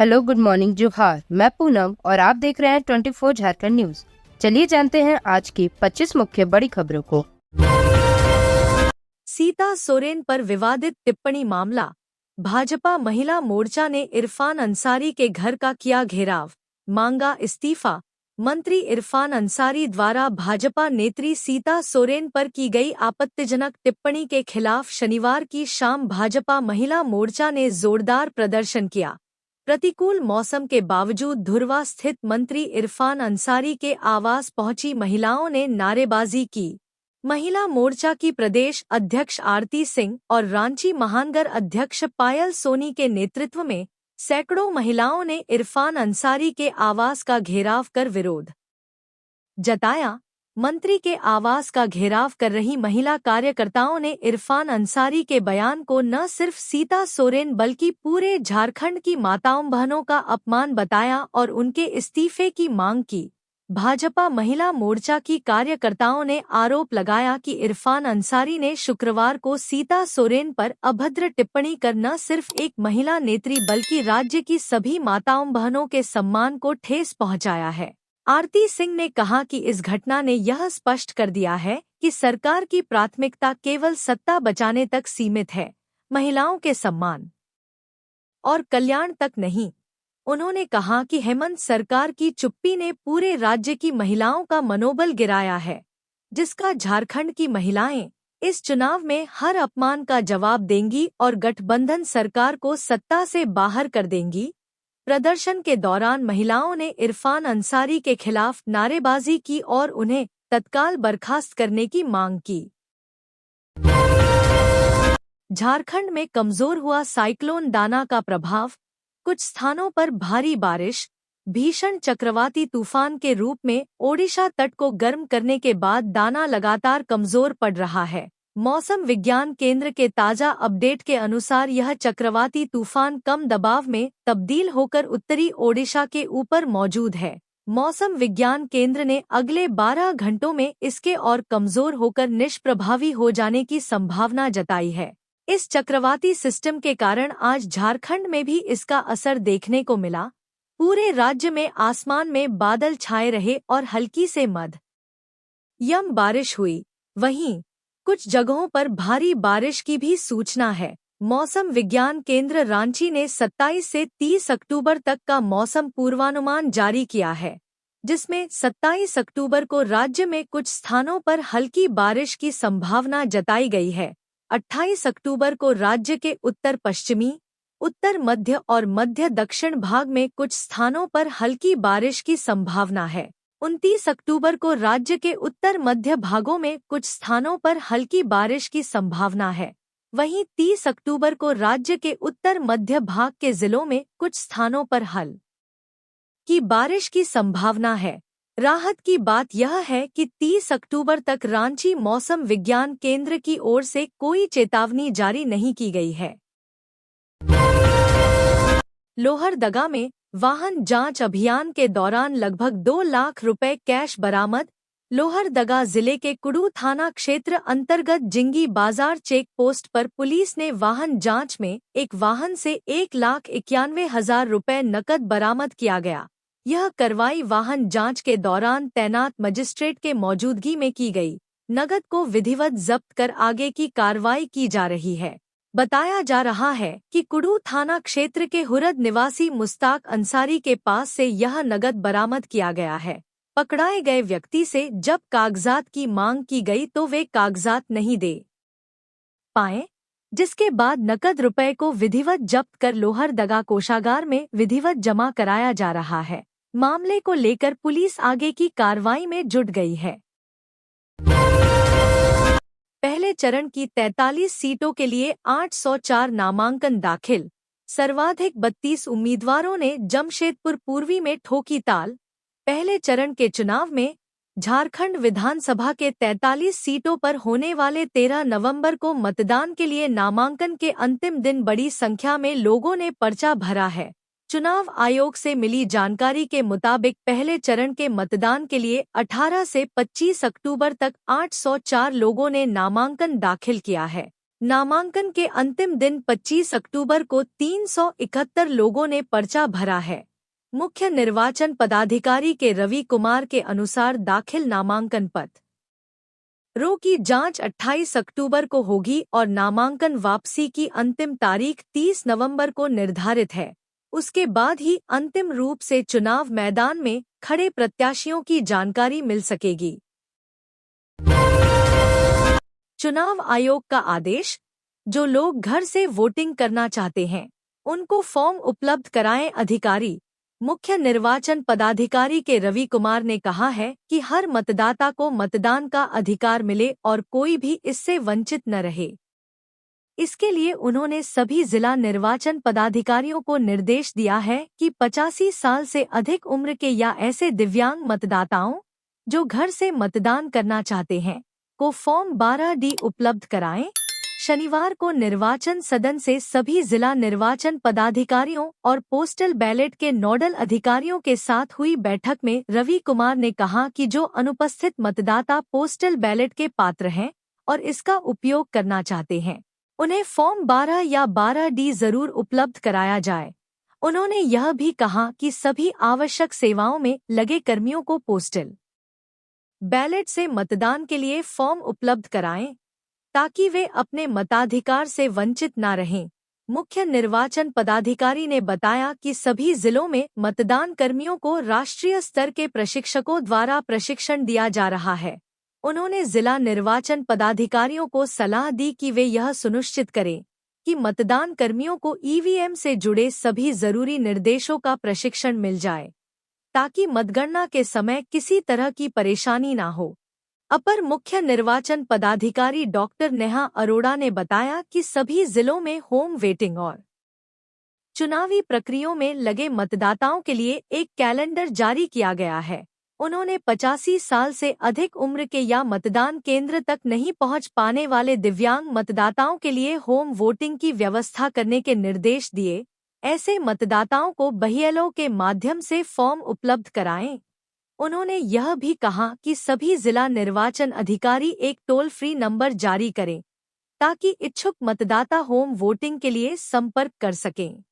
Hello, good morning, जोहार। मैं पूनम और आप देख रहे हैं 24 झारखंड न्यूज। चलिए जानते हैं आज की 25 मुख्य बड़ी खबरों को। सीता सोरेन पर विवादित टिप्पणी मामला। भाजपा महिला मोर्चा ने इरफान अंसारी के घर का किया घेराव, मांगा इस्तीफा। मंत्री इरफान अंसारी द्वारा भाजपा नेत्री सीता सोरेन पर की गई आपत्तिजनक टिप्पणी के खिलाफ शनिवार की शाम भाजपा महिला मोर्चा ने जोरदार प्रदर्शन किया। प्रतिकूल मौसम के बावजूद धुर्वा स्थित मंत्री इरफान अंसारी के आवास पहुंची महिलाओं ने नारेबाजी की। महिला मोर्चा की प्रदेश अध्यक्ष आरती सिंह और रांची महानगर अध्यक्ष पायल सोनी के नेतृत्व में सैकड़ों महिलाओं ने इरफान अंसारी के आवास का घेराव कर विरोध जताया। मंत्री के आवास का घेराव कर रही महिला कार्यकर्ताओं ने इरफान अंसारी के बयान को न सिर्फ सीता सोरेन बल्कि पूरे झारखंड की माताओं बहनों का अपमान बताया और उनके इस्तीफे की मांग की। भाजपा महिला मोर्चा की कार्यकर्ताओं ने आरोप लगाया कि इरफान अंसारी ने शुक्रवार को सीता सोरेन पर अभद्र टिप्पणी कर न सिर्फ एक महिला नेत्री बल्कि राज्य की सभी माताओं बहनों के सम्मान को ठेस पहुंचाया है। आरती सिंह ने कहा कि इस घटना ने यह स्पष्ट कर दिया है कि सरकार की प्राथमिकता केवल सत्ता बचाने तक सीमित है, महिलाओं के सम्मान और कल्याण तक नहीं। उन्होंने कहा कि हेमंत सरकार की चुप्पी ने पूरे राज्य की महिलाओं का मनोबल गिराया है, जिसका झारखंड की महिलाएं इस चुनाव में हर अपमान का जवाब देंगी और गठबंधन सरकार को सत्ता से बाहर कर देंगी। प्रदर्शन के दौरान महिलाओं ने इरफान अंसारी के खिलाफ नारेबाजी की और उन्हें तत्काल बर्खास्त करने की मांग की। झारखंड में कमजोर हुआ साइक्लोन दाना का प्रभाव, कुछ स्थानों पर भारी बारिश। भीषण चक्रवाती तूफान के रूप में ओडिशा तट को गर्म करने के बाद दाना लगातार कमजोर पड़ रहा है। मौसम विज्ञान केंद्र के ताजा अपडेट के अनुसार यह चक्रवाती तूफान कम दबाव में तब्दील होकर उत्तरी ओडिशा के ऊपर मौजूद है। मौसम विज्ञान केंद्र ने अगले 12 घंटों में इसके और कमजोर होकर निष्प्रभावी हो जाने की संभावना जताई है। इस चक्रवाती सिस्टम के कारण आज झारखंड में भी इसका असर देखने को मिला। पूरे राज्य में आसमान में बादल छाए रहे और हल्की से मध्यम बारिश हुई। वहीं कुछ जगहों पर भारी बारिश की भी सूचना है। मौसम विज्ञान केंद्र रांची ने 27 से 30 अक्टूबर तक का मौसम पूर्वानुमान जारी किया है, जिसमें 27 अक्टूबर को राज्य में कुछ स्थानों पर हल्की बारिश की संभावना जताई गई है। 28 अक्टूबर को राज्य के उत्तर पश्चिमी, उत्तर मध्य और मध्य दक्षिण भाग में कुछ स्थानों पर हल्की बारिश की संभावना है। 29 अक्टूबर को राज्य के उत्तर मध्य भागों में कुछ स्थानों पर हल्की बारिश की संभावना है। वहीं 30 अक्टूबर को राज्य के उत्तर मध्य भाग के जिलों में कुछ स्थानों पर हल्की बारिश की संभावना है। राहत की बात यह है कि 30 अक्टूबर तक रांची मौसम विज्ञान केंद्र की ओर से कोई चेतावनी जारी नहीं की गई है। लोहरदगा में वाहन जांच अभियान के दौरान लगभग 2 लाख रुपए कैश बरामद। लोहरदगा जिले के कुड़ू थाना क्षेत्र अंतर्गत जिंगी बाजार चेक पोस्ट पर पुलिस ने वाहन जांच में एक वाहन से 1,91,000 रुपए नकद बरामद किया गया। यह कार्रवाई वाहन जांच के दौरान तैनात मजिस्ट्रेट के मौजूदगी में की गई। नकद को विधिवत जब्त कर आगे की कार्रवाई की जा रही है। बताया जा रहा है कि कुड़ू थाना क्षेत्र के हुरद निवासी मुस्ताक अंसारी के पास से यह नकद बरामद किया गया है। पकड़ाए गए व्यक्ति से जब कागजात की मांग की गई तो वे कागजात नहीं दे पाए, जिसके बाद नकद रुपए को विधिवत जब्त कर लोहरदगा कोषागार में विधिवत जमा कराया जा रहा है। मामले को लेकर पुलिस आगे की कार्रवाई में जुट गई है। पहले चरण की 43 सीटों के लिए 804 नामांकन दाखिल। सर्वाधिक 32 उम्मीदवारों ने जमशेदपुर पूर्वी में ठोकी ताल। पहले चरण के चुनाव में झारखंड विधानसभा के 43 सीटों पर होने वाले 13 नवंबर को मतदान के लिए नामांकन के अंतिम दिन बड़ी संख्या में लोगों ने पर्चा भरा है। चुनाव आयोग से मिली जानकारी के मुताबिक पहले चरण के मतदान के लिए 18 से 25 अक्टूबर तक 804 लोगों ने नामांकन दाखिल किया है। नामांकन के अंतिम दिन 25 अक्टूबर को 371 लोगों ने पर्चा भरा है। मुख्य निर्वाचन पदाधिकारी के रवि कुमार के अनुसार दाखिल नामांकन पत्रों की जांच 28 अक्टूबर को होगी और नामांकन वापसी की अंतिम तारीख 30 नवंबर को निर्धारित है। उसके बाद ही अंतिम रूप से चुनाव मैदान में खड़े प्रत्याशियों की जानकारी मिल सकेगी। चुनाव आयोग का आदेश, जो लोग घर से वोटिंग करना चाहते हैं उनको फॉर्म उपलब्ध कराएं। अधिकारी मुख्य निर्वाचन पदाधिकारी के रवि कुमार ने कहा है कि हर मतदाता को मतदान का अधिकार मिले और कोई भी इससे वंचित न रहे। इसके लिए उन्होंने सभी जिला निर्वाचन पदाधिकारियों को निर्देश दिया है कि 85 साल से अधिक उम्र के या ऐसे दिव्यांग मतदाताओं जो घर से मतदान करना चाहते हैं को फॉर्म 12D उपलब्ध कराएं। शनिवार को निर्वाचन सदन से सभी जिला निर्वाचन पदाधिकारियों और पोस्टल बैलेट के नोडल अधिकारियों के साथ हुई बैठक में रवि कुमार ने कहा कि जो अनुपस्थित मतदाता पोस्टल बैलेट के पात्र हैं और इसका उपयोग करना चाहते हैं उन्हें फॉर्म 12 या 12D जरूर उपलब्ध कराया जाए। उन्होंने यह भी कहा कि सभी आवश्यक सेवाओं में लगे कर्मियों को पोस्टल बैलेट से मतदान के लिए फॉर्म उपलब्ध कराएं ताकि वे अपने मताधिकार से वंचित न रहें। मुख्य निर्वाचन पदाधिकारी ने बताया कि सभी जिलों में मतदान कर्मियों को राष्ट्रीय स्तर के प्रशिक्षकों द्वारा प्रशिक्षण दिया जा रहा है। उन्होंने जिला निर्वाचन पदाधिकारियों को सलाह दी कि वे यह सुनिश्चित करें कि मतदान कर्मियों को ईवीएम से जुड़े सभी जरूरी निर्देशों का प्रशिक्षण मिल जाए ताकि मतगणना के समय किसी तरह की परेशानी न हो। अपर मुख्य निर्वाचन पदाधिकारी डॉक्टर नेहा अरोड़ा ने बताया कि सभी जिलों में होम वेटिंग और चुनावी प्रक्रियाओं में लगे मतदाताओं के लिए एक कैलेंडर जारी किया गया है। उन्होंने 85 साल से अधिक उम्र के या मतदान केंद्र तक नहीं पहुंच पाने वाले दिव्यांग मतदाताओं के लिए होम वोटिंग की व्यवस्था करने के निर्देश दिए। ऐसे मतदाताओं को BLO के माध्यम से फॉर्म उपलब्ध कराएं। उन्होंने यह भी कहा कि सभी जिला निर्वाचन अधिकारी एक टोल फ्री नंबर जारी करें ताकि इच्छुक मतदाता होम वोटिंग के लिए संपर्क कर सकें।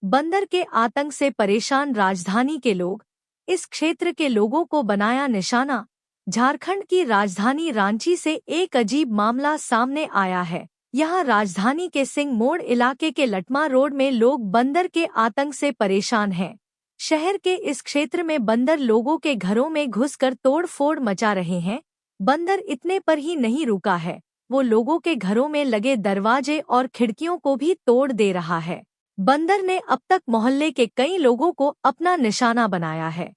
बंदर के आतंक से परेशान राजधानी के लोग, इस क्षेत्र के लोगों को बनाया निशाना। झारखंड की राजधानी रांची से एक अजीब मामला सामने आया है। यहाँ राजधानी के सिंह मोड़ इलाके के लटमा रोड में लोग बंदर के आतंक से परेशान हैं। शहर के इस क्षेत्र में बंदर लोगों के घरों में घुसकर तोड़-फोड़ मचा रहे हैं। बंदर इतने पर ही नहीं रुका है, वो लोगों के घरों में लगे दरवाजे और खिड़कियों को भी तोड़ दे रहा है। बंदर ने अब तक मोहल्ले के कई लोगों को अपना निशाना बनाया है।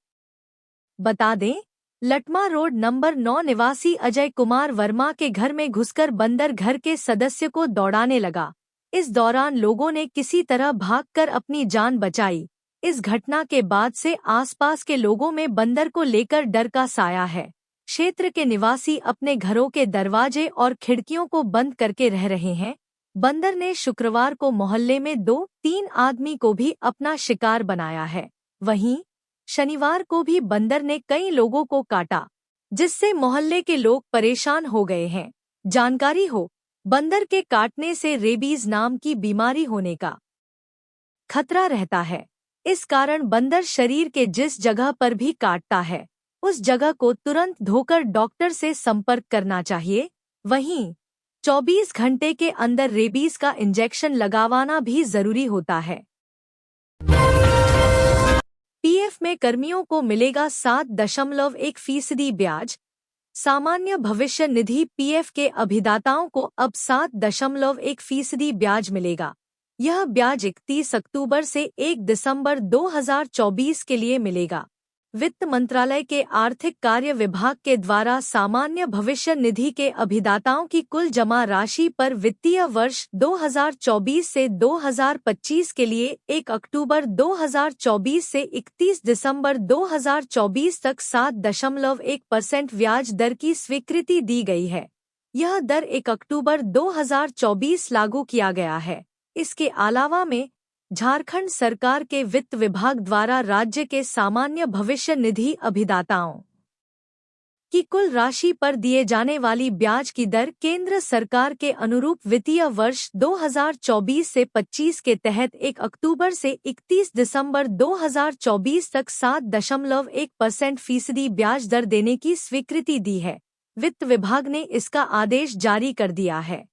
बता दें, लटमा रोड नंबर 9 निवासी अजय कुमार वर्मा के घर में घुसकर बंदर घर के सदस्य को दौड़ाने लगा। इस दौरान लोगों ने किसी तरह भागकर अपनी जान बचाई। इस घटना के बाद से आसपास के लोगों में बंदर को लेकर डर का साया है। क्षेत्र के निवासी अपने घरों के दरवाजे और खिड़कियों को बंद करके रह रहे हैं। बंदर ने शुक्रवार को मोहल्ले में 2-3 आदमी को भी अपना शिकार बनाया है। वहीं शनिवार को भी बंदर ने कई लोगों को काटा, जिससे मोहल्ले के लोग परेशान हो गए हैं। जानकारी हो, बंदर के काटने से रेबीज नाम की बीमारी होने का खतरा रहता है। इस कारण बंदर शरीर के जिस जगह पर भी काटता है उस जगह को तुरंत धोकर डॉक्टर से संपर्क करना चाहिए। वहीं 24 घंटे के अंदर रेबीज का इंजेक्शन लगवाना भी जरूरी होता है। पीएफ में कर्मियों को मिलेगा 7.1% ब्याज। सामान्य भविष्य निधि पीएफ के अभिदाताओं को अब 7.1% ब्याज मिलेगा। यह ब्याज 31 अक्टूबर से 1 दिसंबर 2024 के लिए मिलेगा। वित्त मंत्रालय के आर्थिक कार्य विभाग के द्वारा सामान्य भविष्य निधि के अभिदाताओं की कुल जमा राशि पर वित्तीय वर्ष 2024 से 2025 के लिए 1 अक्टूबर 2024 से 31 दिसंबर 2024 तक 7.1% ब्याज दर की स्वीकृति दी गई है। यह दर 1 अक्टूबर 2024 लागू किया गया है। इसके अलावा में झारखंड सरकार के वित्त विभाग द्वारा राज्य के सामान्य भविष्य निधि अभिदाताओं कि कुल राशि पर दिए जाने वाली ब्याज की दर केंद्र सरकार के अनुरूप वित्तीय वर्ष 2024 से 25 के तहत 1 अक्टूबर से 31 दिसंबर 2024 तक 7.1% फीसदी ब्याज दर देने की स्वीकृति दी है। वित्त विभाग ने इसका आदेश जारी कर दिया है।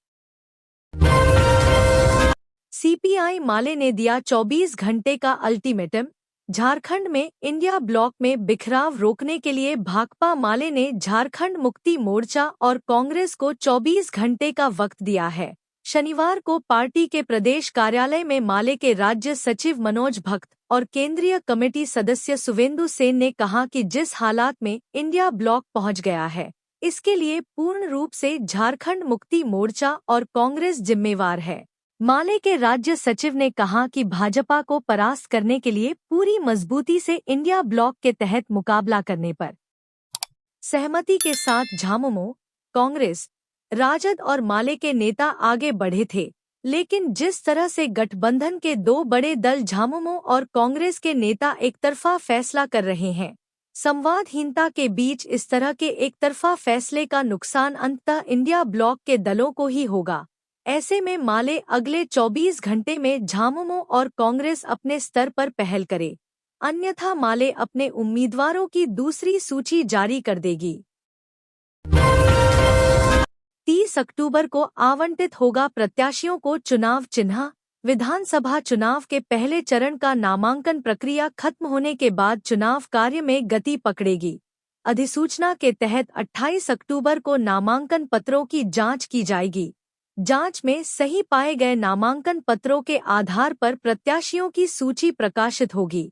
सीपीआई माले ने दिया 24 घंटे का अल्टीमेटम। झारखंड में इंडिया ब्लॉक में बिखराव रोकने के लिए भाकपा माले ने झारखंड मुक्ति मोर्चा और कांग्रेस को 24 घंटे का वक्त दिया है। शनिवार को पार्टी के प्रदेश कार्यालय में माले के राज्य सचिव मनोज भक्त और केंद्रीय कमेटी सदस्य सुवेंदु सेन ने कहा कि जिस हालात में इंडिया ब्लॉक पहुंच गया है, इसके लिए पूर्ण रूप से झारखंड मुक्ति मोर्चा और कांग्रेस जिम्मेवार है। माले के राज्य सचिव ने कहा कि भाजपा को परास्त करने के लिए पूरी मजबूती से इंडिया ब्लॉक के तहत मुकाबला करने पर सहमति के साथ झामुमो, कांग्रेस, राजद और माले के नेता आगे बढ़े थे, लेकिन जिस तरह से गठबंधन के दो बड़े दल झामुमो और कांग्रेस के नेता एकतरफा फैसला कर रहे हैं, संवादहीनता के बीच इस तरह के एकतरफा फैसले का नुकसान अंततः इंडिया ब्लॉक के दलों को ही होगा। ऐसे में माले अगले 24 घंटे में झामुमो और कांग्रेस अपने स्तर पर पहल करे, अन्यथा माले अपने उम्मीदवारों की दूसरी सूची जारी कर देगी। 30 अक्टूबर को आवंटित होगा प्रत्याशियों को चुनाव चिन्ह। विधानसभा चुनाव के पहले चरण का नामांकन प्रक्रिया खत्म होने के बाद चुनाव कार्य में गति पकड़ेगी। अधिसूचना के तहत 28 अक्टूबर को नामांकन पत्रों की जांच की जाएगी। जांच में सही पाए गए नामांकन पत्रों के आधार पर प्रत्याशियों की सूची प्रकाशित होगी।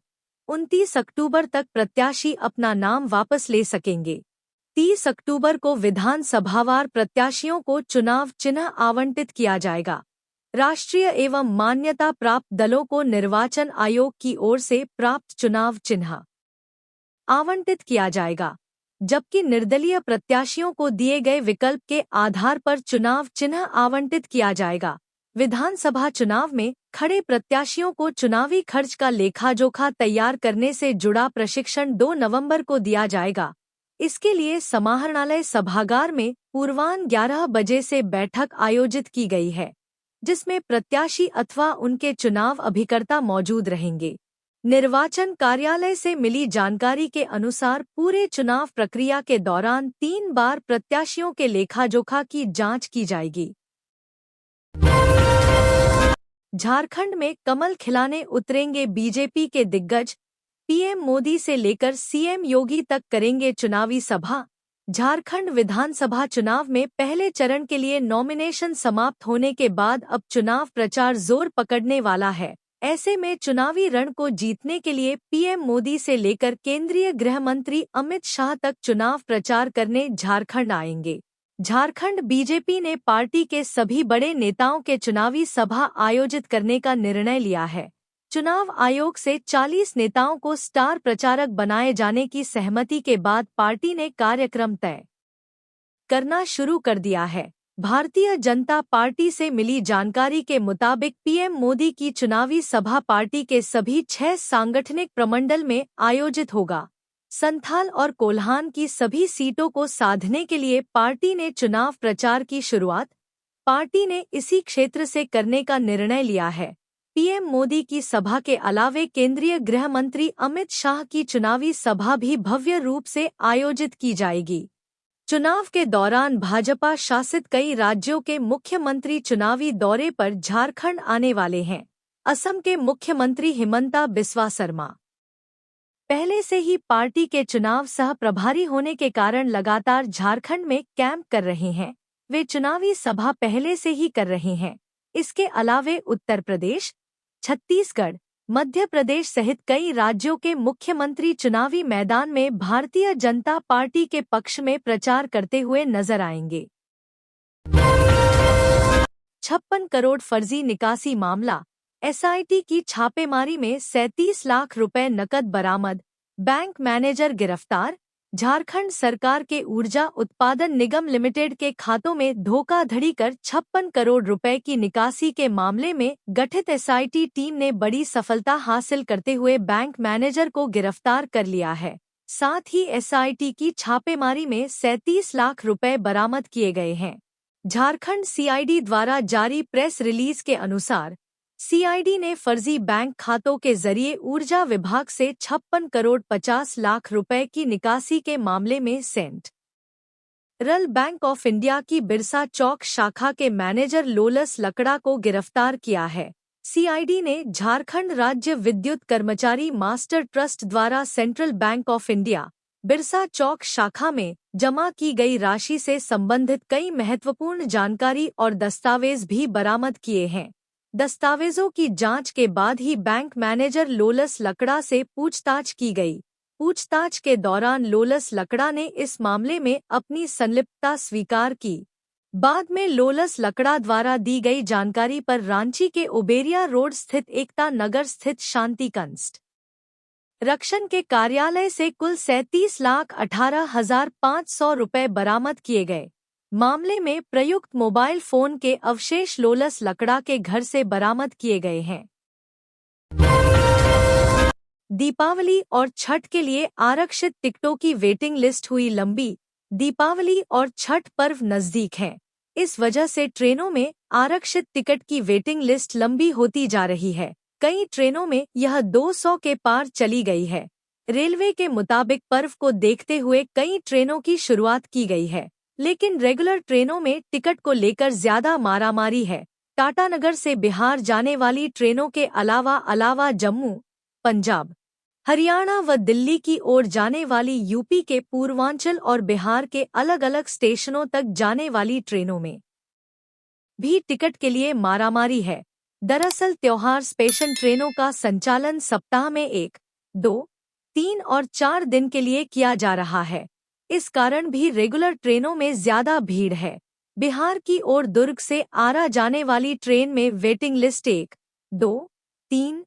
29 अक्टूबर तक प्रत्याशी अपना नाम वापस ले सकेंगे। 30 अक्टूबर को विधानसभावार प्रत्याशियों को चुनाव चिन्ह आवंटित किया जाएगा। राष्ट्रीय एवं मान्यता प्राप्त दलों को निर्वाचन आयोग की ओर से प्राप्त चुनाव चिन्ह आवंटित किया जाएगा, जबकि निर्दलीय प्रत्याशियों को दिए गए विकल्प के आधार पर चुनाव चिन्ह आवंटित किया जाएगा। विधानसभा चुनाव में खड़े प्रत्याशियों को चुनावी खर्च का लेखा-जोखा तैयार करने से जुड़ा प्रशिक्षण 2 नवंबर को दिया जाएगा। इसके लिए समाहरणालय सभागार में पूर्वाह्न 11 बजे से बैठक आयोजित की गई है, जिसमें प्रत्याशी अथवा उनके चुनाव अभिकर्ता मौजूद रहेंगे। निर्वाचन कार्यालय से मिली जानकारी के अनुसार पूरे चुनाव प्रक्रिया के दौरान 3 बार प्रत्याशियों के लेखा-जोखा की जांच की जाएगी। झारखंड में कमल खिलाने उतरेंगे बीजेपी के दिग्गज। पीएम मोदी से लेकर सीएम योगी तक करेंगे चुनावी सभा। झारखंड विधानसभा चुनाव में पहले चरण के लिए नॉमिनेशन समाप्त होने के बाद अब चुनाव प्रचार जोर पकड़ने वाला है। ऐसे में चुनावी रण को जीतने के लिए पीएम मोदी से लेकर केंद्रीय गृह मंत्री अमित शाह तक चुनाव प्रचार करने झारखंड आएंगे। झारखंड बीजेपी ने पार्टी के सभी बड़े नेताओं के चुनावी सभा आयोजित करने का निर्णय लिया है। चुनाव आयोग से 40 नेताओं को स्टार प्रचारक बनाए जाने की सहमति के बाद पार्टी ने कार्यक्रम तय करना शुरू कर दिया है। भारतीय जनता पार्टी से मिली जानकारी के मुताबिक पीएम मोदी की चुनावी सभा पार्टी के सभी 6 सांगठनिक प्रमंडल में आयोजित होगा। संथाल और कोल्हान की सभी सीटों को साधने के लिए पार्टी ने चुनाव प्रचार की शुरुआत पार्टी ने इसी क्षेत्र से करने का निर्णय लिया है। पीएम मोदी की सभा के अलावे केंद्रीय गृह मंत्री अमित शाह की चुनावी सभा भी भव्य रूप से आयोजित की जाएगी। चुनाव के दौरान भाजपा शासित कई राज्यों के मुख्यमंत्री चुनावी दौरे पर झारखंड आने वाले हैं। असम के मुख्यमंत्री हिमंता बिस्वा शर्मा पहले से ही पार्टी के चुनाव सह प्रभारी होने के कारण लगातार झारखंड में कैंप कर रहे हैं। वे चुनावी सभा पहले से ही कर रहे हैं। इसके अलावे उत्तर प्रदेश, छत्तीसगढ़, मध्य प्रदेश सहित कई राज्यों के मुख्यमंत्री चुनावी मैदान में भारतीय जनता पार्टी के पक्ष में प्रचार करते हुए नजर आएंगे। 56 करोड़ फर्जी निकासी मामला। एसआईटी की छापेमारी में 37 लाख रुपए नकद बरामद। बैंक मैनेजर गिरफ्तार। झारखंड सरकार के ऊर्जा उत्पादन निगम लिमिटेड के खातों में धोखाधड़ी कर 56 करोड़ रुपए की निकासी के मामले में गठित एसआईटी टीम ने बड़ी सफलता हासिल करते हुए बैंक मैनेजर को गिरफ्तार कर लिया है। साथ ही एसआईटी की छापेमारी में 37 लाख रुपए बरामद किए गए हैं। झारखंड सीआईडी द्वारा जारी प्रेस रिलीज के अनुसार सीआईडी ने फर्जी बैंक खातों के जरिए ऊर्जा विभाग से 56 करोड़ 50 लाख रुपए की निकासी के मामले में सेंट्रल बैंक ऑफ इंडिया की बिरसा चौक शाखा के मैनेजर लोलस लकड़ा को गिरफ्तार किया है। सीआईडी ने झारखंड राज्य विद्युत कर्मचारी मास्टर ट्रस्ट द्वारा central bank of India Birsa Chowk शाखा में जमा की गई राशि से संबंधित कई महत्वपूर्ण जानकारी और दस्तावेज भी बरामद किए हैं। दस्तावेजों की जांच के बाद ही बैंक मैनेजर लोलस लकड़ा से पूछताछ की गई। पूछताछ के दौरान लोलस लकड़ा ने इस मामले में अपनी संलिप्तता स्वीकार की। बाद में लोलस लकड़ा द्वारा दी गई जानकारी पर रांची के उबेरिया रोड स्थित एकता नगर स्थित शांति कंस्ट्रक्शन के कार्यालय से कुल 37,18,500 रुपए बरामद किए गए। मामले में प्रयुक्त मोबाइल फोन के अवशेष लोलस लकड़ा के घर से बरामद किए गए हैं। दीपावली और छठ के लिए आरक्षित टिकटों की वेटिंग लिस्ट हुई लंबी। दीपावली और छठ पर्व नजदीक हैं। इस वजह से ट्रेनों में आरक्षित टिकट की वेटिंग लिस्ट लंबी होती जा रही है। कई ट्रेनों में यह 200 के पार चली गई है। रेलवे के मुताबिक पर्व को देखते हुए कई ट्रेनों की शुरुआत की गई है, लेकिन रेगुलर ट्रेनों में टिकट को लेकर ज्यादा मारामारी है। टाटानगर से बिहार जाने वाली ट्रेनों के अलावा जम्मू, पंजाब, हरियाणा व दिल्ली की ओर जाने वाली यूपी के पूर्वांचल और बिहार के अलग अलग स्टेशनों तक जाने वाली ट्रेनों में भी टिकट के लिए मारामारी है। दरअसल त्योहार स्पेशल ट्रेनों का संचालन सप्ताह में 1, 2, 3 और 4 दिन के लिए किया जा रहा है। इस कारण भी रेगुलर ट्रेनों में ज्यादा भीड़ है। बिहार की ओर दुर्ग से आरा जाने वाली ट्रेन में वेटिंग लिस्ट 1, 2, 3,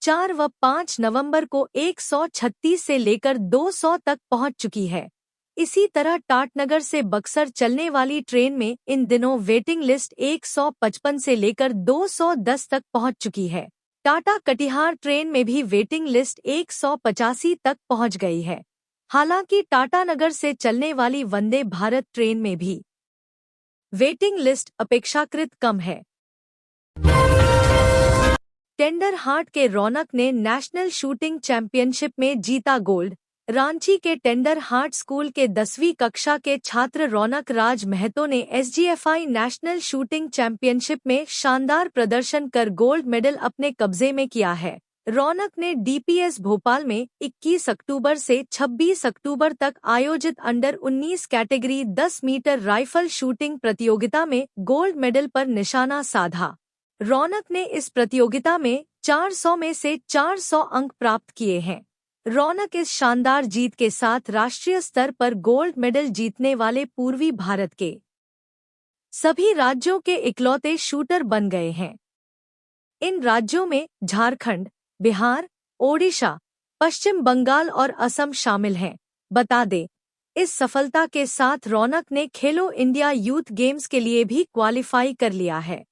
4 व 5 नवंबर को 136 से लेकर 200 तक पहुंच चुकी है। इसी तरह टाटनगर से बक्सर चलने वाली ट्रेन में इन दिनों वेटिंग लिस्ट 155 से लेकर 210 तक पहुंच चुकी है। टाटा कटिहार ट्रेन में भी वेटिंग लिस्ट 185 तक पहुंच गई है। हालांकि टाटानगर से चलने वाली वंदे भारत ट्रेन में भी वेटिंग लिस्ट अपेक्षाकृत कम है। टेंडर हार्ट के रौनक ने नेशनल शूटिंग चैंपियनशिप में जीता गोल्ड। रांची के टेंडर हार्ट स्कूल के 10वीं कक्षा के छात्र रौनक राज महतो ने एसजीएफआई नेशनल शूटिंग चैंपियनशिप में शानदार प्रदर्शन कर गोल्ड मेडल अपने कब्जे में किया है। रौनक ने डीपीएस भोपाल में 21 अक्टूबर से 26 अक्टूबर तक आयोजित under 19 category 10 metre rifle shooting प्रतियोगिता में गोल्ड मेडल पर निशाना साधा। रौनक ने इस प्रतियोगिता में 400 में से 400 अंक प्राप्त किए हैं। रौनक इस शानदार जीत के साथ राष्ट्रीय स्तर पर गोल्ड मेडल जीतने वाले पूर्वी भारत के सभी राज्यों के इकलौते शूटर बन गए हैं। इन राज्यों में झारखंड, बिहार, ओडिशा, पश्चिम बंगाल और असम शामिल हैं। बता दें, इस सफलता के साथ रौनक ने खेलो इंडिया यूथ गेम्स के लिए भी क्वालिफाई कर लिया है।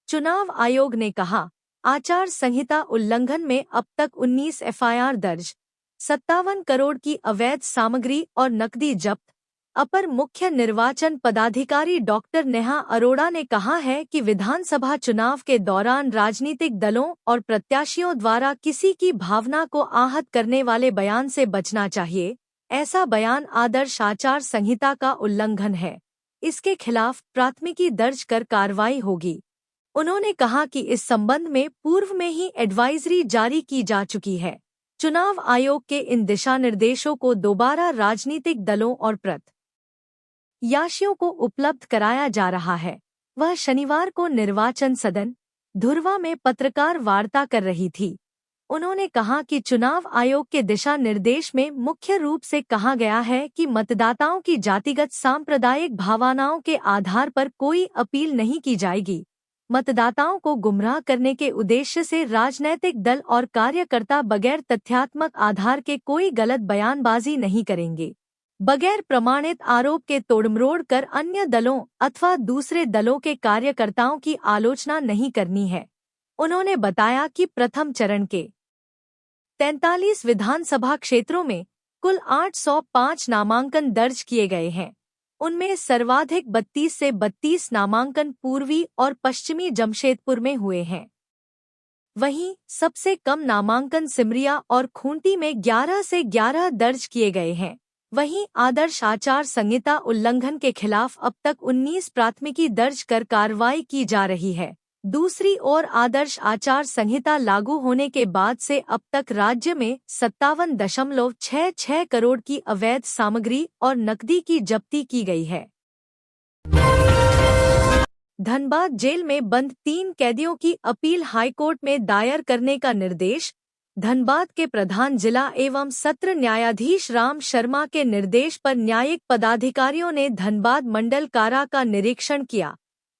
चुनाव आयोग ने कहा, आचार संहिता उल्लंघन में अब तक 19 एफआईआर दर्ज, 57 करोड़ की अवैध सामग्री और नकदी जब्त। अपर मुख्य निर्वाचन पदाधिकारी डॉक्टर नेहा अरोड़ा ने कहा है कि विधानसभा चुनाव के दौरान राजनीतिक दलों और प्रत्याशियों द्वारा किसी की भावना को आहत करने वाले बयान से बचना चाहिए। ऐसा बयान आदर्श आचार संहिता का उल्लंघन है। इसके खिलाफ प्राथमिकी दर्ज कर कार्रवाई होगी। उन्होंने कहा कि इस संबंध में पूर्व में ही एडवाइजरी जारी की जा चुकी है। चुनाव आयोग के इन दिशा निर्देशों को दोबारा राजनीतिक दलों और प्रत्याशियों को उपलब्ध कराया जा रहा है। वह शनिवार को निर्वाचन सदन धुर्वा में पत्रकार वार्ता कर रही थी। उन्होंने कहा कि चुनाव आयोग के दिशा निर्देश में मुख्य रूप से कहा गया है कि मतदाताओं की जातिगत सांप्रदायिक भावनाओं के आधार पर कोई अपील नहीं की जाएगी। मतदाताओं को गुमराह करने के उद्देश्य से राजनैतिक दल और कार्यकर्ता बगैर तथ्यात्मक आधार के कोई गलत बयानबाजी नहीं करेंगे। बगैर प्रमाणित आरोप के तोड़मरोड़ कर अन्य दलों अथवा दूसरे दलों के कार्यकर्ताओं की आलोचना नहीं करनी है। उन्होंने बताया कि प्रथम चरण के 43 विधानसभा क्षेत्रों में कुल 805 नामांकन दर्ज किए गए हैं। उनमें सर्वाधिक 32 से 32 नामांकन पूर्वी और पश्चिमी जमशेदपुर में हुए हैं। वहीं सबसे कम नामांकन सिमरिया और खूंटी में 11 से 11 दर्ज किए गए हैं। वहीं आदर्श आचार संहिता उल्लंघन के खिलाफ अब तक 19 प्राथमिकी दर्ज कर कार्रवाई की जा रही है। दूसरी ओर आदर्श आचार संहिता लागू होने के बाद से अब तक राज्य में 57.66 करोड़ की अवैध सामग्री और नकदी की जब्ती की गई है। धनबाद जेल में बंद 3 कैदियों की अपील हाईकोर्ट में दायर करने का निर्देश। धनबाद के प्रधान जिला एवं सत्र न्यायाधीश राम शर्मा के निर्देश पर न्यायिक पदाधिकारियों ने धनबाद मंडल कारा का निरीक्षण किया।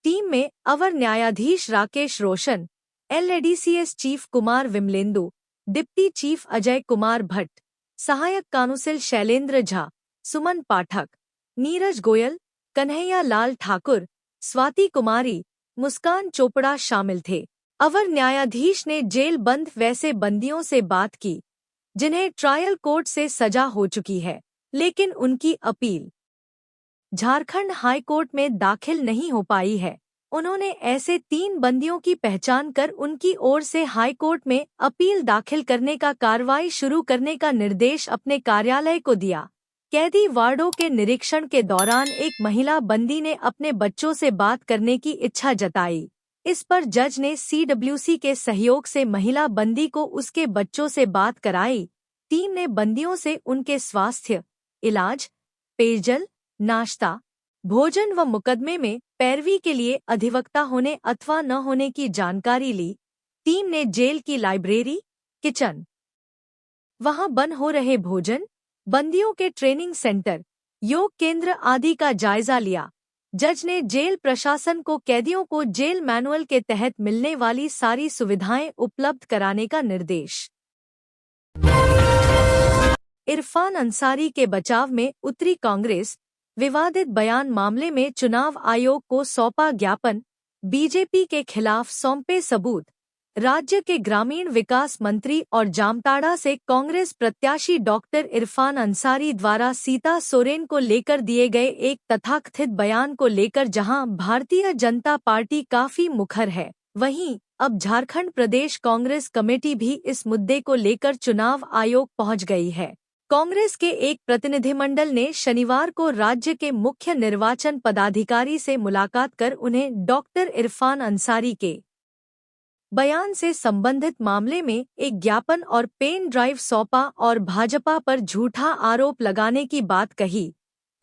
टीम में अवर न्यायाधीश Rakesh Roshan, LADCS chief Kumar Vimalendu, deputy chief Ajay Kumar Bhatt, सहायक काउंसिल शैलेंद्र झा, सुमन पाठक, नीरज गोयल, कन्हैया लाल ठाकुर, स्वाति कुमारी, मुस्कान चोपड़ा शामिल थे। अवर न्यायाधीश ने जेल बंद वैसे बंदियों से बात की जिन्हें ट्रायल कोर्ट से सजा हो चुकी है, लेकिन उनकी अपील झारखंड हाई कोर्ट में दाखिल नहीं हो पाई है। उन्होंने ऐसे 3 बंदियों की पहचान कर उनकी ओर से हाई कोर्ट में अपील दाखिल करने का कार्रवाई शुरू करने का निर्देश अपने कार्यालय को दिया। कैदी वार्डों के निरीक्षण के दौरान एक महिला बंदी ने अपने बच्चों से बात करने की इच्छा जताई। इस पर जज ने CWC के सहयोग से महिला बंदी को उसके बच्चों से बात कराई। टीम ने बंदियों से उनके स्वास्थ्य, इलाज, पेयजल, नाश्ता, भोजन व मुकदमे में पैरवी के लिए अधिवक्ता होने अथवा न होने की जानकारी ली। टीम ने जेल की लाइब्रेरी, किचन, वहां बन हो रहे भोजन, बंदियों के ट्रेनिंग सेंटर, योग केंद्र आदि का जायजा लिया। जज ने जेल प्रशासन को कैदियों को जेल मैनुअल के तहत मिलने वाली सारी सुविधाएं उपलब्ध कराने का निर्देश। इरफान अंसारी के बचाव में उतरी कांग्रेस। विवादित बयान मामले में चुनाव आयोग को सौंपा ज्ञापन। बीजेपी के खिलाफ सौंपे सबूत। राज्य के ग्रामीण विकास मंत्री और जामताड़ा से कांग्रेस प्रत्याशी डॉक्टर इरफान अंसारी द्वारा सीता सोरेन को लेकर दिए गए एक तथाकथित बयान को लेकर जहां भारतीय जनता पार्टी काफी मुखर है, वहीं अब झारखंड प्रदेश कांग्रेस कमेटी भी इस मुद्दे को लेकर चुनाव आयोग पहुंच गई है। कांग्रेस के एक प्रतिनिधिमंडल ने शनिवार को राज्य के मुख्य निर्वाचन पदाधिकारी से मुलाकात कर उन्हें डॉक्टर इरफान अंसारी के बयान से संबंधित मामले में एक ज्ञापन और पेन ड्राइव सौंपा और भाजपा पर झूठा आरोप लगाने की बात कही।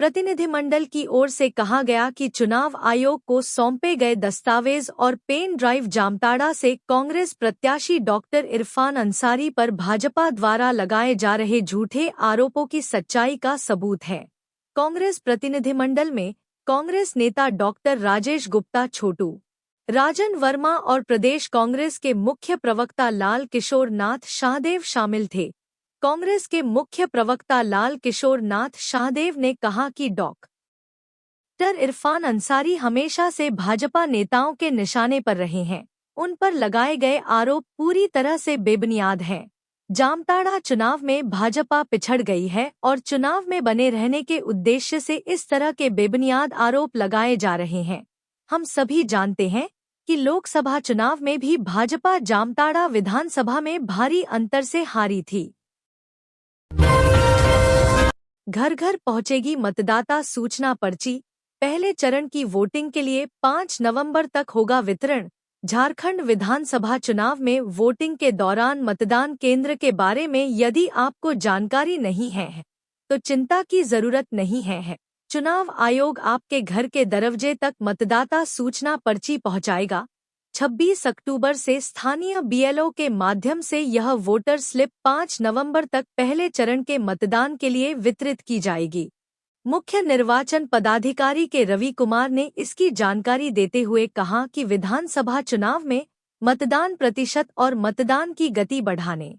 प्रतिनिधिमंडल की ओर से कहा गया कि चुनाव आयोग को सौंपे गए दस्तावेज और पेन ड्राइव जामताड़ा से कांग्रेस प्रत्याशी डॉक्टर इरफान अंसारी पर भाजपा द्वारा लगाए जा रहे झूठे आरोपों की सच्चाई का सबूत है। कांग्रेस प्रतिनिधिमंडल में कांग्रेस नेता डॉक्टर राजेश गुप्ता, छोटू राजन वर्मा और प्रदेश कांग्रेस के मुख्य प्रवक्ता लाल किशोर नाथ शाहदेव शामिल थे। कांग्रेस के मुख्य प्रवक्ता लाल किशोर नाथ शाहदेव ने कहा कि डॉक्टर इरफान अंसारी हमेशा से भाजपा नेताओं के निशाने पर रहे हैं। उन पर लगाए गए आरोप पूरी तरह से बेबुनियाद हैं। जामताड़ा चुनाव में भाजपा पिछड़ गई है और चुनाव में बने रहने के उद्देश्य से इस तरह के बेबुनियाद आरोप लगाए जा रहे हैं। हम सभी जानते हैं कि लोकसभा चुनाव में भी भाजपा जामताड़ा विधानसभा में भारी अंतर से हारी थी। घर घर पहुंचेगी मतदाता सूचना पर्ची। पहले चरण की वोटिंग के लिए 5 नवंबर तक होगा वितरण। झारखंड विधानसभा चुनाव में वोटिंग के दौरान मतदान केंद्र के बारे में यदि आपको जानकारी नहीं है तो चिंता की जरूरत नहीं है। चुनाव आयोग आपके घर के दरवाजे तक मतदाता सूचना पर्ची पहुंचाएगा। 26 अक्टूबर से स्थानीय BLO के माध्यम से यह वोटर स्लिप 5 नवंबर तक पहले चरण के मतदान के लिए वितरित की जाएगी। मुख्य निर्वाचन पदाधिकारी के रवि कुमार ने इसकी जानकारी देते हुए कहा कि विधानसभा चुनाव में मतदान प्रतिशत और मतदान की गति बढ़ाने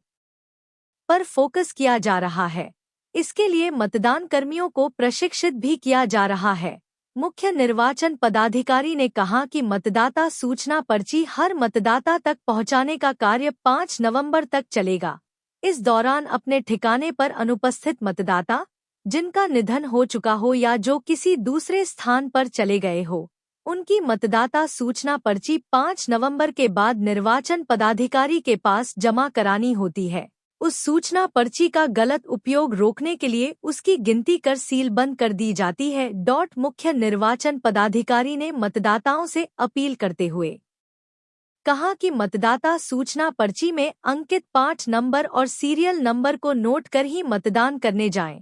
पर फोकस किया जा रहा है। इसके लिए मतदान कर्मियों को प्रशिक्षित भी किया जा रहा है। मुख्य निर्वाचन पदाधिकारी ने कहा कि मतदाता सूचना पर्ची हर मतदाता तक पहुंचाने का कार्य 5 नवंबर तक चलेगा। इस दौरान अपने ठिकाने पर अनुपस्थित मतदाता, जिनका निधन हो चुका हो या जो किसी दूसरे स्थान पर चले गए हो, उनकी मतदाता सूचना पर्ची 5 नवंबर के बाद निर्वाचन पदाधिकारी के पास जमा करानी होती है। उस सूचना पर्ची का गलत उपयोग रोकने के लिए उसकी गिनती कर सीलबंद कर दी जाती है। मुख्य निर्वाचन पदाधिकारी ने मतदाताओं से अपील करते हुए कहा कि मतदाता सूचना पर्ची में अंकित 5 नंबर और सीरियल नंबर को नोट कर ही मतदान करने जाएं।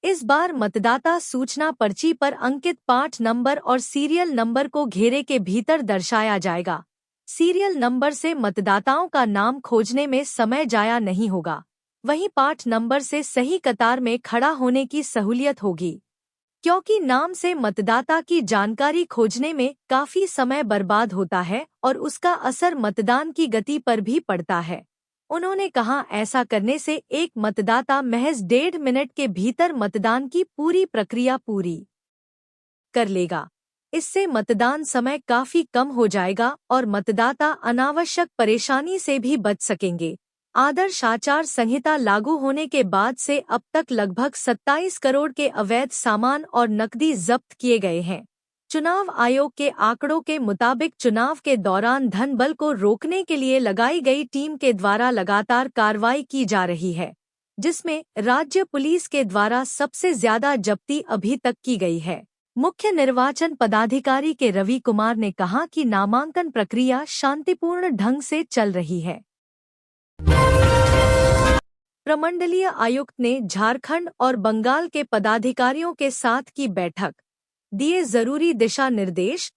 इस बार मतदाता सूचना पर्ची पर अंकित 5 नंबर और सीरियल नंबर को घेरे के भीतर दर्शाया जाएगा। सीरियल नंबर से मतदाताओं का नाम खोजने में समय जाया नहीं होगा, वहीं 5 नंबर से सही कतार में खड़ा होने की सहूलियत होगी, क्योंकि नाम से मतदाता की जानकारी खोजने में काफी समय बर्बाद होता है और उसका असर मतदान की गति पर भी पड़ता है। उन्होंने कहा, ऐसा करने से एक मतदाता महज 1.5 मिनट के भीतर मतदान की पूरी प्रक्रिया पूरी कर लेगा। इससे मतदान समय काफी कम हो जाएगा और मतदाता अनावश्यक परेशानी से भी बच सकेंगे। आदर्श आचार संहिता लागू होने के बाद से अब तक लगभग 27 करोड़ के अवैध सामान और नकदी जब्त किए गए हैं। चुनाव आयोग के आंकड़ों के मुताबिक चुनाव के दौरान धन बल को रोकने के लिए लगाई गई टीम के द्वारा लगातार कार्रवाई की जा रही है, जिसमें राज्य पुलिस के द्वारा सबसे ज्यादा जब्ती अभी तक की गई है। मुख्य निर्वाचन पदाधिकारी के रवि कुमार ने कहा कि नामांकन प्रक्रिया शांतिपूर्ण ढंग से चल रही है। प्रमंडलीय आयुक्त ने झारखंड और बंगाल के पदाधिकारियों के साथ की बैठक, दिए जरूरी दिशा निर्देश।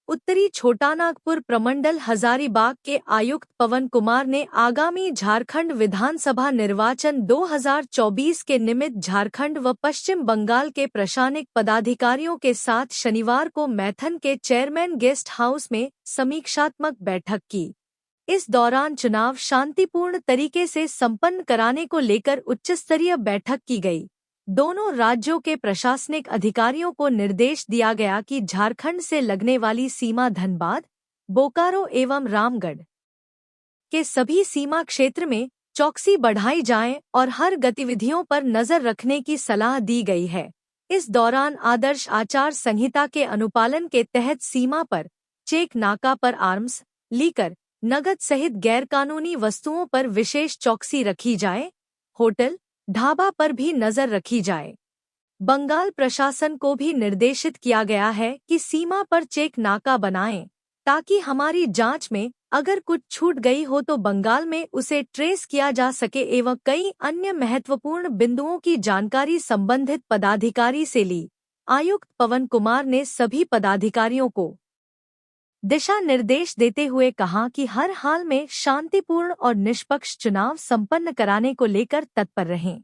उत्तरी छोटानागपुर प्रमंडल हजारीबाग के आयुक्त पवन कुमार ने आगामी झारखंड विधानसभा निर्वाचन 2024 के निमित्त झारखंड व पश्चिम बंगाल के प्रशासनिक पदाधिकारियों के साथ शनिवार को मैथन के चेयरमैन गेस्ट हाउस में समीक्षात्मक बैठक की। इस दौरान चुनाव शांतिपूर्ण तरीके से संपन्न कराने को लेकर उच्चस्तरीय बैठक की गई। दोनों राज्यों के प्रशासनिक अधिकारियों को निर्देश दिया गया कि झारखंड से लगने वाली सीमा धनबाद, बोकारो एवं रामगढ़ के सभी सीमा क्षेत्र में चौकसी बढ़ाई जाए और हर गतिविधियों पर नजर रखने की सलाह दी गई है। इस दौरान आदर्श आचार संहिता के अनुपालन के तहत सीमा पर चेक नाका पर आर्म्स, लीकर, नगद सहित गैरकानूनी वस्तुओं पर विशेष चौकसी रखी जाए। होटल, ढाबा पर भी नजर रखी जाए। बंगाल प्रशासन को भी निर्देशित किया गया है कि सीमा पर चेक नाका बनाएं, ताकि हमारी जांच में अगर कुछ छूट गई हो तो बंगाल में उसे ट्रेस किया जा सके एवं कई अन्य महत्वपूर्ण बिंदुओं की जानकारी संबंधित पदाधिकारी से ली। आयुक्त पवन कुमार ने सभी पदाधिकारियों को दिशा निर्देश देते हुए कहा कि हर हाल में शांतिपूर्ण और निष्पक्ष चुनाव संपन्न कराने को लेकर तत्पर रहें।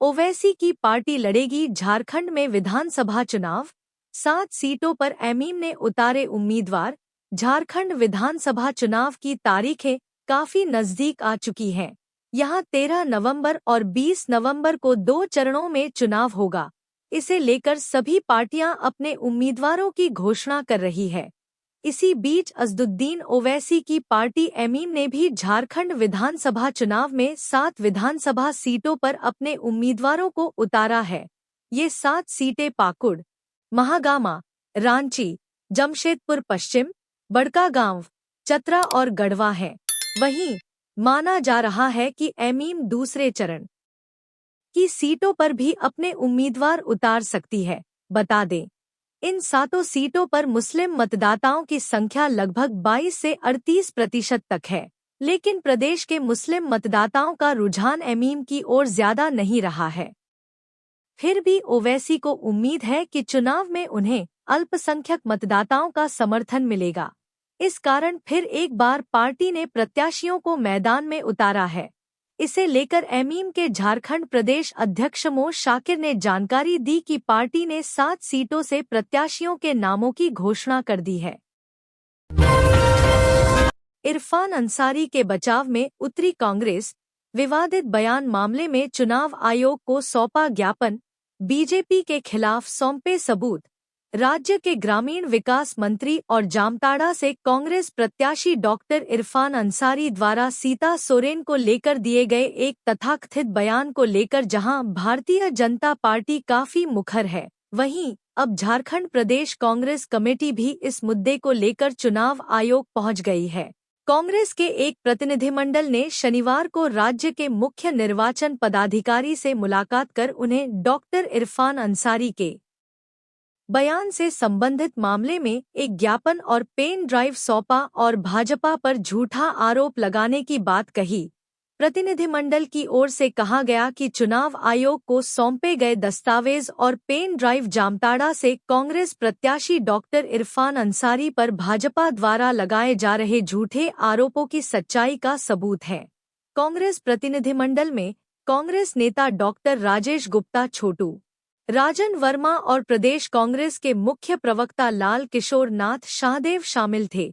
ओवैसी की पार्टी लड़ेगी झारखंड में विधानसभा चुनाव, 7 सीटों पर एमएम ने उतारे उम्मीदवार। झारखंड विधानसभा चुनाव की तारीखें काफी नजदीक आ चुकी हैं। यहां 13 नवंबर और 20 नवंबर को 2 चरणों में चुनाव होगा। इसे लेकर सभी पार्टियां अपने उम्मीदवारों की घोषणा कर रही है। इसी बीच असदुद्दीन ओवैसी की पार्टी एमएम ने भी झारखंड विधानसभा चुनाव में 7 विधानसभा सीटों पर अपने उम्मीदवारों को उतारा है। ये 7 सीटें पाकुड़, महागामा, रांची, जमशेदपुर पश्चिम, बड़कागांव, चतरा और गढ़वा हैं। वहीं माना जा रहा है कि एमएम दूसरे चरण की सीटों पर भी अपने उम्मीदवार उतार सकती है। बता दें, इन 7 सीटों पर मुस्लिम मतदाताओं की संख्या लगभग 22 से 38% तक है, लेकिन प्रदेश के मुस्लिम मतदाताओं का रुझान एमएम की ओर ज्यादा नहीं रहा है। फिर भी ओवैसी को उम्मीद है कि चुनाव में उन्हें अल्पसंख्यक मतदाताओं का समर्थन मिलेगा। इस कारण फिर एक बार पार्टी ने प्रत्याशियों को मैदान में उतारा है। इसे लेकर एमएम के झारखंड प्रदेश अध्यक्ष मो शाकिर ने जानकारी दी कि पार्टी ने 7 सीटों से प्रत्याशियों के नामों की घोषणा कर दी है। इरफान अंसारी के बचाव में उतरी कांग्रेस, विवादित बयान मामले में चुनाव आयोग को सौंपा ज्ञापन, बीजेपी के खिलाफ सौंपे सबूत। राज्य के ग्रामीण विकास मंत्री और जामताड़ा से कांग्रेस प्रत्याशी डॉक्टर इरफान अंसारी द्वारा सीता सोरेन को लेकर दिए गए एक तथाकथित बयान को लेकर जहां भारतीय जनता पार्टी काफी मुखर है, वहीं अब झारखंड प्रदेश कांग्रेस कमेटी भी इस मुद्दे को लेकर चुनाव आयोग पहुंच गई है। कांग्रेस के एक प्रतिनिधिमंडल ने शनिवार को राज्य के मुख्य निर्वाचन पदाधिकारी से मुलाकात कर उन्हें डॉक्टर इरफान अंसारी के बयान से संबंधित मामले में एक ज्ञापन और पेन ड्राइव सौंपा और भाजपा पर झूठा आरोप लगाने की बात कही। प्रतिनिधिमंडल की ओर से कहा गया कि चुनाव आयोग को सौंपे गए दस्तावेज और पेन ड्राइव जामताड़ा से कांग्रेस प्रत्याशी डॉक्टर इरफान अंसारी पर भाजपा द्वारा लगाए जा रहे झूठे आरोपों की सच्चाई का सबूत है। कांग्रेस प्रतिनिधिमंडल में कांग्रेस नेता डॉक्टर राजेश गुप्ता, छोटू राजन वर्मा और प्रदेश कांग्रेस के मुख्य प्रवक्ता लाल किशोर नाथ शाहदेव शामिल थे।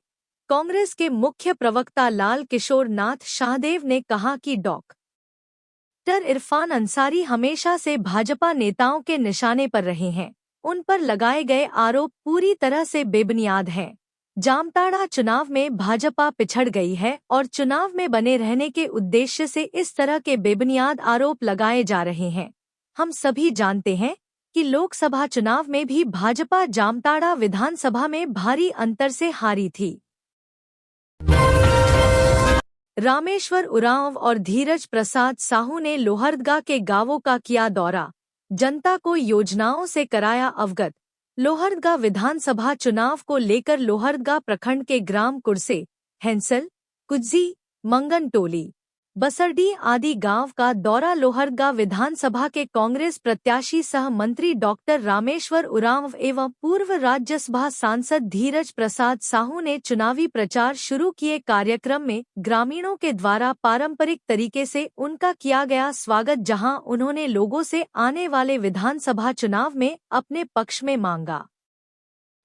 कांग्रेस के मुख्य प्रवक्ता लाल किशोर नाथ शाहदेव ने कहा कि डॉक्टर इरफान अंसारी हमेशा से भाजपा नेताओं के निशाने पर रहे हैं। उन पर लगाए गए आरोप पूरी तरह से बेबुनियाद हैं। जामताड़ा चुनाव में भाजपा पिछड़ गई है और चुनाव में बने रहने के उद्देश्य से इस तरह के बेबुनियाद आरोप लगाए जा रहे हैं। हम सभी जानते हैं कि लोकसभा चुनाव में भी भाजपा जामताड़ा विधानसभा में भारी अंतर से हारी थी। रामेश्वर उरांव और धीरज प्रसाद साहू ने लोहरदगा के गांवों का किया दौरा, जनता को योजनाओं से कराया अवगत। लोहरदगा विधानसभा चुनाव को लेकर लोहरदगा प्रखंड के ग्राम कुरसे, हैंसल, कुज्जी, मंगन टोली, बसरडी आदि गांव का दौरा लोहरदगा विधानसभा के कांग्रेस प्रत्याशी सह मंत्री डॉक्टर रामेश्वर उरांव एवं पूर्व राज्यसभा सांसद धीरज प्रसाद साहू ने चुनावी प्रचार शुरू किए कार्यक्रम में ग्रामीणों के द्वारा पारंपरिक तरीके से उनका किया गया स्वागत, जहां उन्होंने लोगों से आने वाले विधानसभा चुनाव में अपने पक्ष में मांगा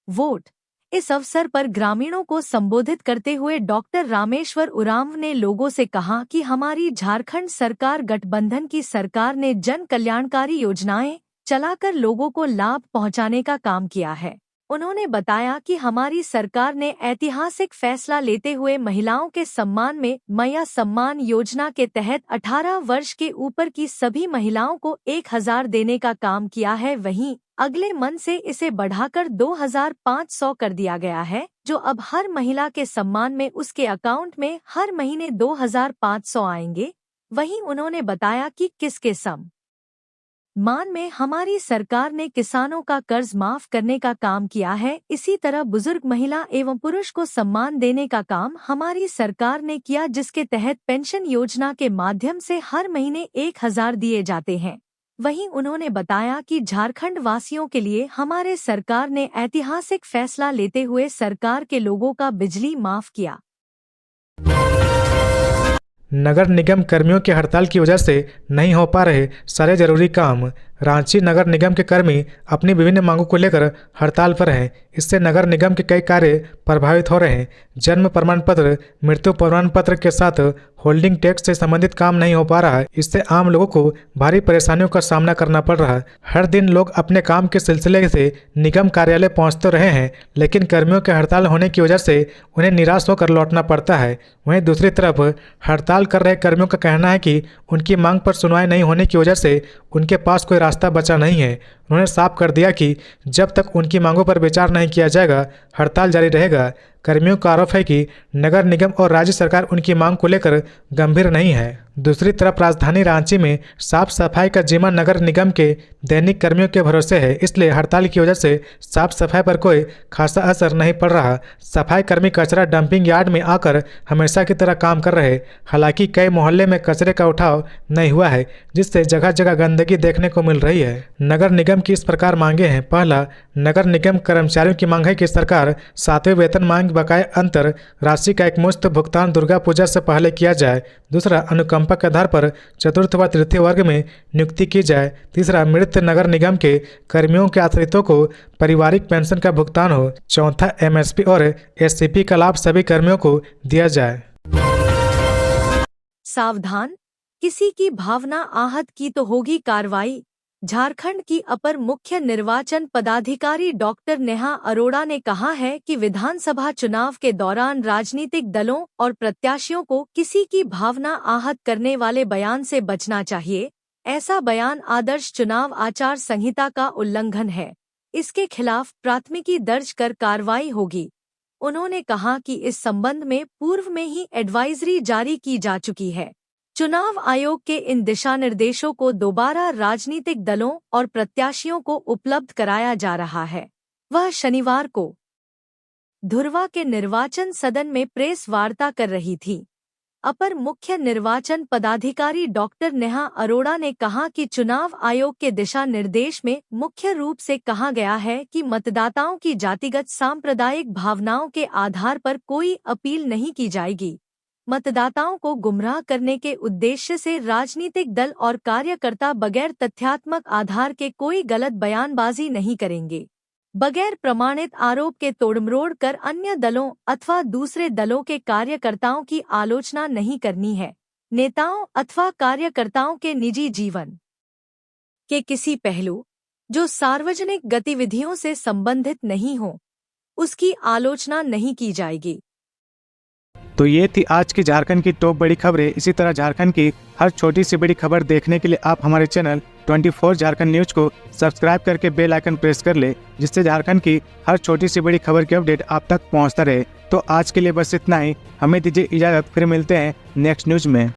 वोट। इस अवसर पर ग्रामीणों को संबोधित करते हुए डॉक्टर रामेश्वर उरांव ने लोगों से कहा कि हमारी झारखंड सरकार गठबंधन की सरकार ने जन कल्याणकारी योजनाएं चलाकर लोगों को लाभ पहुंचाने का काम किया है। उन्होंने बताया कि हमारी सरकार ने ऐतिहासिक फैसला लेते हुए महिलाओं के सम्मान में मैया सम्मान योजना के तहत 18 वर्ष के ऊपर की सभी महिलाओं को 1000 देने का काम किया है। वहीं अगले मन से इसे बढ़ाकर 2500 कर दिया गया है, जो अब हर महिला के सम्मान में उसके अकाउंट में हर महीने 2500 आएंगे। वहीं उन्होंने बताया कि किसके सम्मान में हमारी सरकार ने किसानों का कर्ज माफ करने का काम किया है, इसी तरह बुजुर्ग महिला एवं पुरुष को सम्मान देने का काम हमारी सरकार ने किया, जिसके तहत पेंशन योजना के माध्यम से हर महीने 1000 दिए जाते हैं। वहीं उन्होंने बताया कि झारखंड वासियों के लिए हमारे सरकार ने ऐतिहासिक फैसला लेते हुए सरकार के लोगों का बिजली माफ किया। नगर निगम कर्मियों की हड़ताल की वजह से नहीं हो पा रहे सारे जरूरी काम। रांची नगर निगम के कर्मी अपनी विभिन्न मांगों को लेकर हड़ताल पर हैं। इससे नगर निगम के कई कार्य प्रभावित हो रहे हैं। जन्म प्रमाण पत्र, मृत्यु प्रमाण पत्र के साथ होल्डिंग टैक्स से संबंधित काम नहीं हो पा रहा है। इससे आम लोगों को भारी परेशानियों का सामना करना पड़ रहा है। हर दिन लोग अपने काम के सिलसिले से निगम कार्यालय पहुंचते रहे हैं, लेकिन कर्मियों के हड़ताल होने की वजह से उन्हें निराश होकर लौटना पड़ता है। वहीं दूसरी तरफ हड़ताल कर रहे कर्मियों का कहना है कि उनकी मांग पर सुनवाई नहीं होने की वजह से उनके पास कोई रास्ता बचा नहीं है। उन्होंने साफ कर दिया कि जब तक उनकी मांगों पर विचार नहीं किया जाएगा, हड़ताल जारी रहेगा। कर्मियों का आरोप है कि नगर निगम और राज्य सरकार उनकी मांग को लेकर गंभीर नहीं है। दूसरी तरफ राजधानी रांची में साफ सफाई का जिम्मा नगर निगम के दैनिक कर्मियों के भरोसे है, इसलिए हड़ताल की वजह से साफ सफाई पर कोई खासा असर नहीं पड़ रहा। सफाई कर्मी कचरा डंपिंग यार्ड में आकर हमेशा की तरह काम कर रहे। हालांकि कई मोहल्ले में कचरे का उठाव नहीं हुआ है, जिससे जगह जगह गंदगी देखने को मिल रही है। नगर निगम की इस प्रकार मांगे हैं। पहला, नगर निगम कर्मचारियों की मांग है कि सरकार 7वें वेतन मांग बकाया अंतर राशि का एकमुश्त भुगतान दुर्गा पूजा से पहले किया जाए। दूसरा, अनुकंपा के आधार पर चतुर्थ व तृतीय वर्ग में नियुक्ति की जाए। तीसरा, मृत नगर निगम के कर्मियों के आश्रितों को पारिवारिक पेंशन का भुगतान हो। चौथा, एमएसपी और एससीपी का लाभ सभी कर्मियों को दिया जाए। सावधान, किसी की भावना आहत की तो होगी कार्रवाई। झारखंड की अपर मुख्य निर्वाचन पदाधिकारी डॉक्टर नेहा अरोड़ा ने कहा है कि विधानसभा चुनाव के दौरान राजनीतिक दलों और प्रत्याशियों को किसी की भावना आहत करने वाले बयान से बचना चाहिए। ऐसा बयान आदर्श चुनाव आचार संहिता का उल्लंघन है। इसके खिलाफ प्राथमिकी दर्ज कर कार्रवाई होगी। उन्होंने कहा कि इस संबंध में पूर्व में ही एडवाइजरी जारी की जा चुकी है। चुनाव आयोग के इन दिशा निर्देशों को दोबारा राजनीतिक दलों और प्रत्याशियों को उपलब्ध कराया जा रहा है। वह शनिवार को धुर्वा के निर्वाचन सदन में प्रेस वार्ता कर रही थी। अपर मुख्य निर्वाचन पदाधिकारी डॉक्टर नेहा अरोड़ा ने कहा कि चुनाव आयोग के दिशा निर्देश में मुख्य रूप से कहा गया है कि मतदाताओं की जातिगत सांप्रदायिक भावनाओं के आधार पर कोई अपील नहीं की जाएगी। मतदाताओं को गुमराह करने के उद्देश्य से राजनीतिक दल और कार्यकर्ता बगैर तथ्यात्मक आधार के कोई गलत बयानबाजी नहीं करेंगे। बगैर प्रमाणित आरोप के तोड़मरोड़ कर अन्य दलों अथवा दूसरे दलों के कार्यकर्ताओं की आलोचना नहीं करनी है। नेताओं अथवा कार्यकर्ताओं के निजी जीवन के किसी पहलू जो सार्वजनिक गतिविधियों से संबंधित नहीं हो, उसकी आलोचना नहीं की जाएगी। तो ये थी आज की झारखंड की टॉप बड़ी खबरें। इसी तरह झारखंड की हर छोटी सी बड़ी खबर देखने के लिए आप हमारे चैनल 24 झारखंड न्यूज को सब्सक्राइब करके बेल आइकन प्रेस कर ले, जिससे झारखंड की हर छोटी सी बड़ी खबर की अपडेट आप तक पहुंचता रहे। तो आज के लिए बस इतना ही। हमें दीजिए इजाजत, फिर मिलते हैं नेक्स्ट न्यूज में।